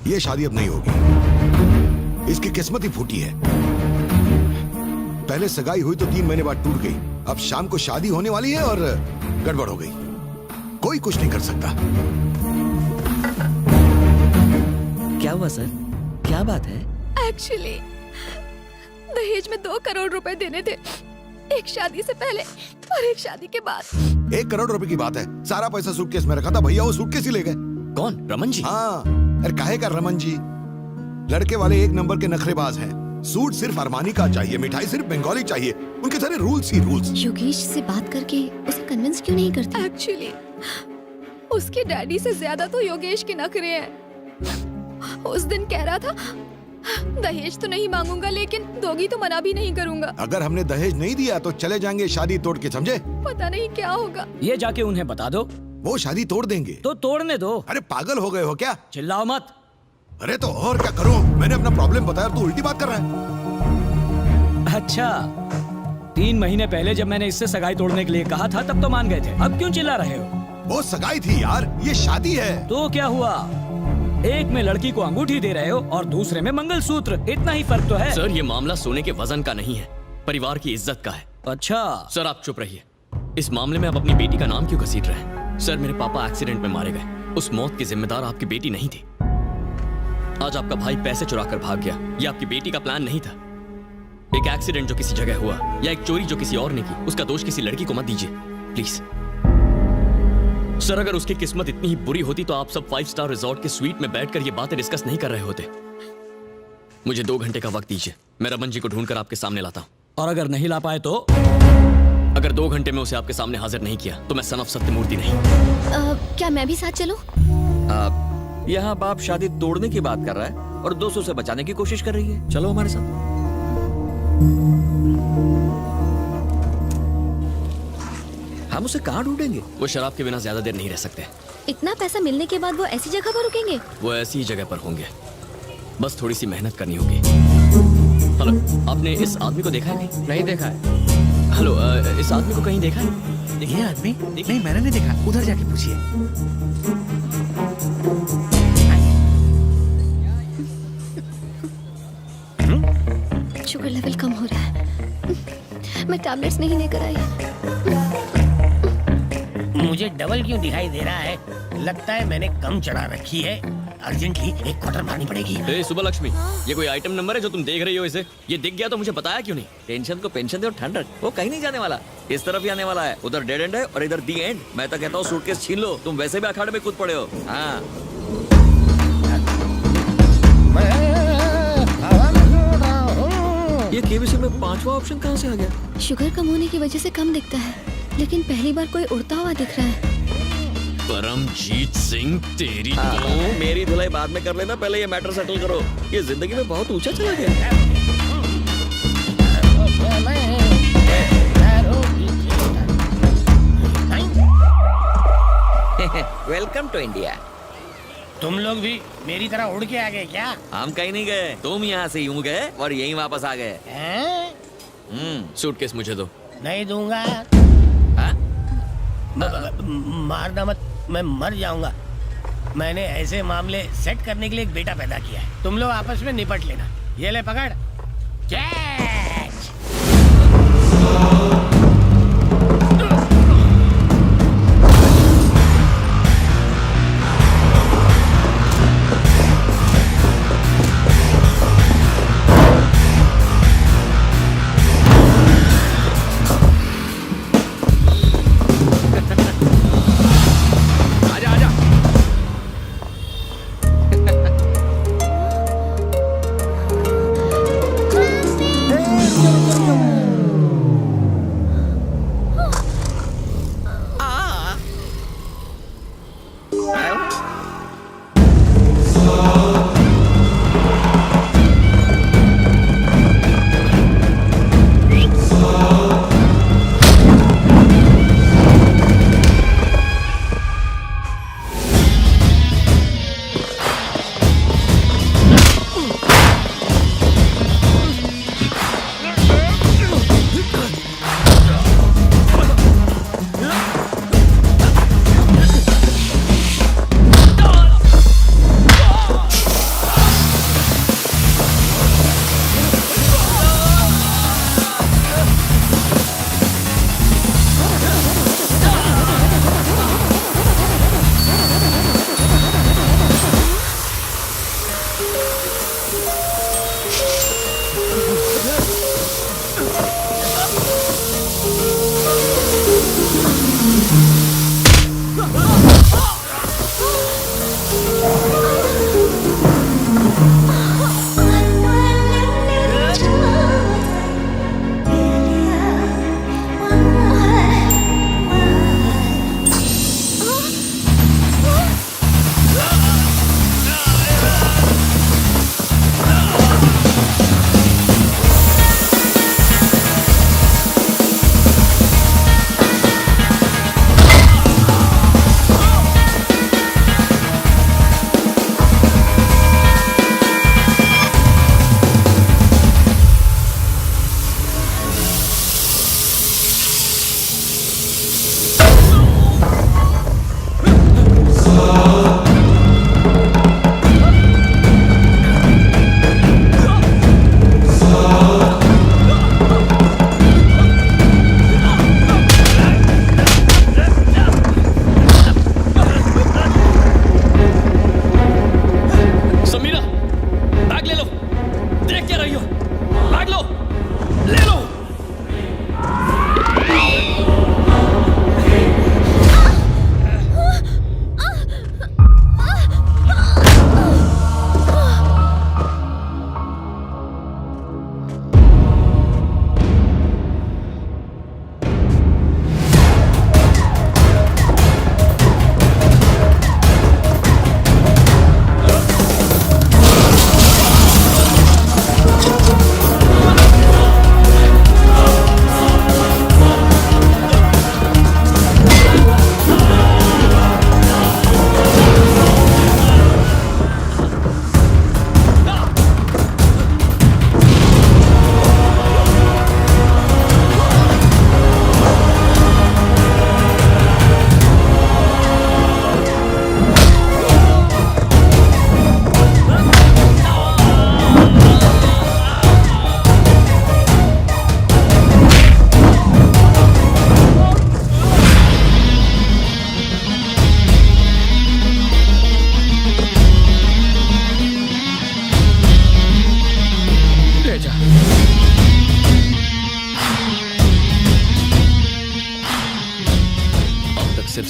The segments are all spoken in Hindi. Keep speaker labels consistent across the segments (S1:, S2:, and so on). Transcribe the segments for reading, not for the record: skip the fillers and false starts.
S1: ये शादी अब नहीं होगी। इसकी किस्मत ही फूटी है। पहले सगाई हुई तो 3 महीने बाद टूट गई। अब शाम को शादी होने वाली है और गड़बड़ हो गई। कोई कुछ नहीं कर सकता।
S2: क्या हुआ सर? क्या बात है?
S3: एक्चुअली दहेज में 2 करोड़ रुपए देने थे, एक शादी से पहले और एक शादी के बाद।
S1: 1 करोड़ रुपए की बात है। सारा पैसा सूटकेस में रखा था, भैया वो सूटकेस ही ले गए।
S2: कौन? रमन जी?
S1: हाँ, अरे काहे का रमन जी? लड़के वाले 1 नंबर के नखरेबाज हैं। सूट सिर्फ अरमानी का चाहिए, मिठाई सिर्फ बंगाली चाहिए। उनके सारे रूल्स ही रूल्स।
S4: योगेश से बात करके उसे कन्विंस क्यों नहीं करते?
S3: एक्चुअली उसके डैडी से ज्यादा तो योगेश के नखरे हैं। उस दिन कह रहा था दहेज तो नहीं मांगूंगा, लेकिन दोगी तो मना भी नहीं करूंगा।
S1: अगर हमने दहेज नहीं दिया तो चले जाएंगे शादी तोड़ के, समझे?
S3: पता नहीं क्या होगा।
S2: ये जाके उन्हें बता दो।
S1: वो शादी तोड़ देंगे।
S2: तो तोड़ने दो।
S1: अरे पागल हो गए हो क्या?
S2: चिल्लाओ मत।
S1: अरे तो और क्या करूं? मैंने अपना प्रॉब्लम बताया, तू उल्टी बात कर रहा है।
S2: अच्छा, 3 महीने पहले जब मैंने इससे सगाई तोड़ने के लिए कहा था तब तो मान गए थे। अब क्यों चिल्ला रहे हो?
S1: वो सगाई थी यार, ये शादी है।
S2: तो क्या हुआ? एक में लड़की को अंगूठी दे रहे हो और दूसरे में मंगलसूत्र। इतना ही फर्क तो है।
S5: सर, ये मामला सोने के वजन का नहीं है, परिवार की इज्जत का है।
S2: अच्छा
S5: सर, आप चुप रहिए। इस मामले में आप अपनी बेटी का नाम क्यों घसीट रहे हैं? सर, मेरे पापा एक्सीडेंट में मारे गए। उस मौत की जिम्मेदार आपकी बेटी नहीं थी। आज आपका भाई पैसे चुरा कर भाग गया, ये आपकी बेटी का प्लान नहीं था। एक एक्सीडेंट जो किसी जगह हुआ या एक चोरी जो किसी और ने की, उसका दोष किसी लड़की को मत दीजिए प्लीज। सर, अगर उसकी किस्मत इतनी ही बुरी होती तो आप सब 5 स्टार रिजॉर्ट के स्वीट में बैठकर ये बातें डिस्कस नहीं कर रहे होते। मुझे 2 घंटे का वक्त दीजिए, मैं रमन जी को ढूंढकर आपके सामने लाता हूँ।
S2: और अगर नहीं ला पाए तो?
S5: अगर 2 घंटे में उसे आपके सामने हाजिर नहीं किया तो मैं सन ऑफ सत्यमूर्ति नहीं।
S4: क्या मैं भी साथ चलूं?
S6: यहाँ बाप शादी तोड़ने की बात कर रहा है और 200 से बचाने की कोशिश कर रही है। चलो हमारे साथ। हम उसे कहाँ ढूंढेंगे?
S5: वो शराब के बिना ज्यादा देर नहीं रह सकते।
S4: इतना पैसा मिलने के बाद वो ऐसी जगह पर रुकेंगे?
S5: वो ऐसी ही जगह पर होंगे, बस थोड़ी सी मेहनत करनी होगी। हेलो, आपने इस आदमी को देखा है?
S6: नहीं देखा है।
S5: हेलो, इस आदमी को कहीं देखा है?
S7: ये आदमी? नहीं, मैंने नहीं देखा। उधर जाके पूछिए।
S4: शुगर लेवल कम हो रहा है। मैं टैबलेट्स नहीं लेकर आई।
S7: मुझे डबल क्यों दिखाई दे रहा है? लगता है मैंने कम चढ़ा रखी है। अर्जेंटली एक क्वार्टर मारनी पड़ेगी।
S5: ए सुबह लक्ष्मी, ये कोई आइटम नंबर है जो तुम देख रही हो? इसे ये दिख गया तो मुझे बताया क्यों नहीं?
S6: टेंशन को पेंशन दे और ठंड रख। वो कहीं नहीं जाने वाला, इस तरफ ही आने वाला है। उधर डेड एंड है और इधर दी एंड। मैं तो कहता हूँ सूटकेस छीन लो, तुम वैसे भी अखाड़े में कूद पड़े हो। हाँ, ये केबीसी में 5वां ऑप्शन कहाँ से आ गया?
S4: शुगर कम होने की वजह से कम दिखता है, लेकिन पहली बार कोई उड़ता हुआ दिख रहा है।
S5: परमजीत सिंह, तेरी
S6: मेरी धुलाई बाद में कर लेना, पहले ये मैटर सेटल करो। ये जिंदगी में बहुत ऊंचा चला गया। Welcome to India.
S7: तुम लोग भी मेरी तरह उड़ के आ गए क्या?
S6: हम कहीं नहीं गए, तुम यहाँ से यूं गए और यहीं वापस आ गए।
S5: सूटकेस मुझे दो।
S7: नहीं दूंगा। मारना मत, मैं मर जाऊंगा। मैंने ऐसे मामले सेट करने के लिए एक बेटा पैदा किया है। तुम लोग आपस में निपट लेना। ये ले पकड़। कैच।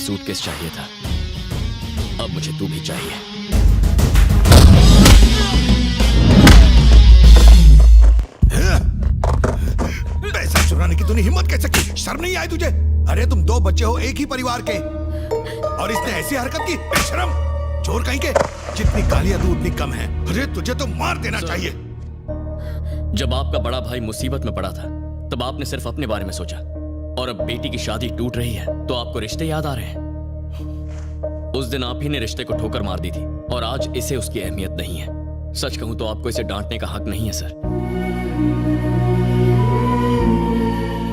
S5: सूटकेस चाहिए था, अब मुझे तू भी चाहिए।
S1: पैसा चुराने की तूने हिम्मत कैसे की? शर्म नहीं आई तुझे? अरे तुम दो बच्चे हो एक ही परिवार के, और इसने ऐसी हरकत की? बेशरम चोर कहीं के। जितनी गालियां तू उतनी कम है। अरे तुझे तो मार देना चाहिए।
S5: जब आपका बड़ा भाई मुसीबत में पड़ा था तब आपने सिर्फ अपने बारे में सोचा, और अब बेटी की शादी टूट रही है तो आपको रिश्ते याद आ रहे हैं। उस दिन आप ही ने रिश्ते को ठोकर मार दी थी, और आज इसे उसकी अहमियत नहीं है। सच कहूं तो आपको इसे डांटने का हक नहीं है सर।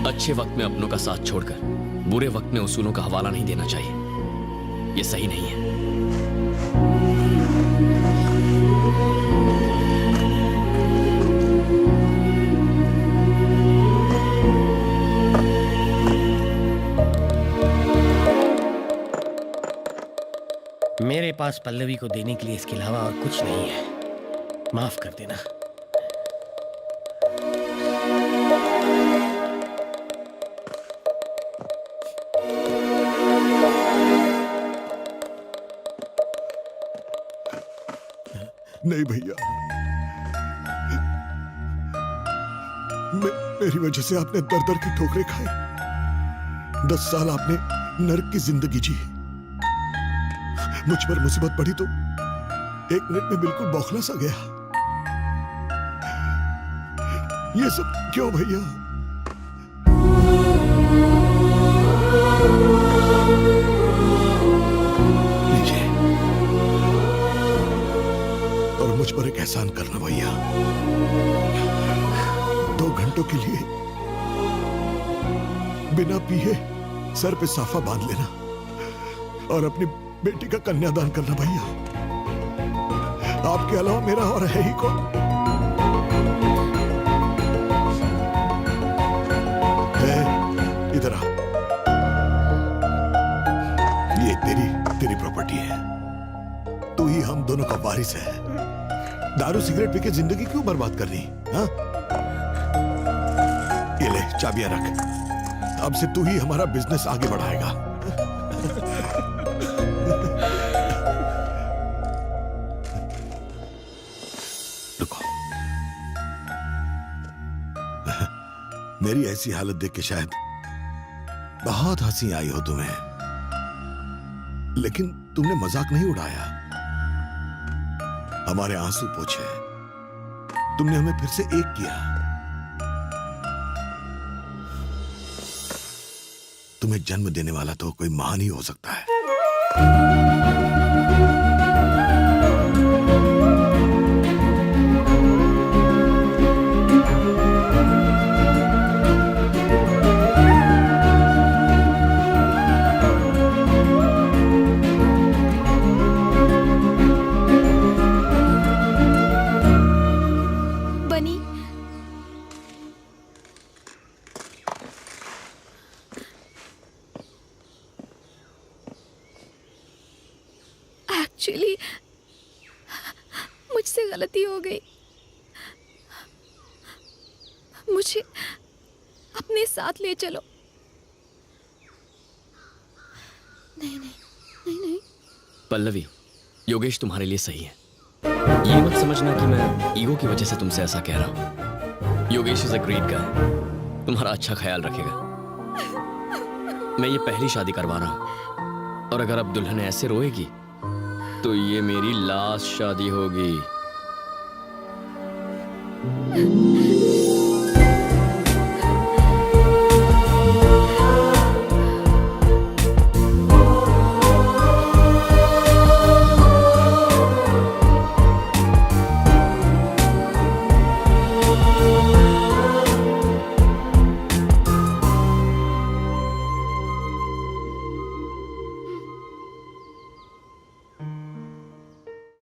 S5: अच्छे वक्त में अपनों का साथ छोड़कर बुरे वक्त में उसूलों का हवाला नहीं देना चाहिए, ये सही नहीं है।
S7: मेरे पास पल्लवी को देने के लिए इसके अलावा और कुछ नहीं है। माफ कर देना।
S1: नहीं भैया, मेरी वजह से आपने दर दर की ठोकरें खाई। 10 साल आपने नर्क की जिंदगी जी। मुझ पर मुसीबत पड़ी तो 1 मिनट में बिल्कुल बौखला सा गया। ये सब क्यों भैया? लीजिए, और मुझ पर एक एहसान करना भैया। 2 घंटों के लिए बिना पिए सर पे साफा बांध लेना और अपनी बेटी का कन्यादान करना भैया। आपके अलावा मेरा और है ही कौन? इधर आ। ये तेरी प्रॉपर्टी है। तू ही हम दोनों का वारिस है। दारू सिगरेट पी के जिंदगी क्यों बर्बाद करनी? हाँ? ये ले चाबियां रख। अब से तू ही हमारा बिजनेस आगे बढ़ाएगा। मेरी ऐसी हालत देख के शायद बहुत हंसी आई हो तुम्हें, लेकिन तुमने मजाक नहीं उड़ाया। हमारे आंसू पोंछे, तुमने हमें फिर से एक किया। तुम्हें जन्म देने वाला तो कोई महान ही हो सकता है।
S3: एक्चुअली मुझसे गलती हो गई। मुझे अपने साथ ले चलो।
S4: नहीं नहीं नहीं नहीं।
S5: पल्लवी, योगेश तुम्हारे लिए सही है। ये मत समझना कि मैं ईगो की वजह से तुमसे ऐसा कह रहा हूं। Yogesh is a great guy, तुम्हारा अच्छा ख्याल रखेगा। मैं ये पहली शादी करवा रहा हूं, और अगर अब दुल्हन ऐसे रोएगी तो ये मेरी लास्ट शादी होगी।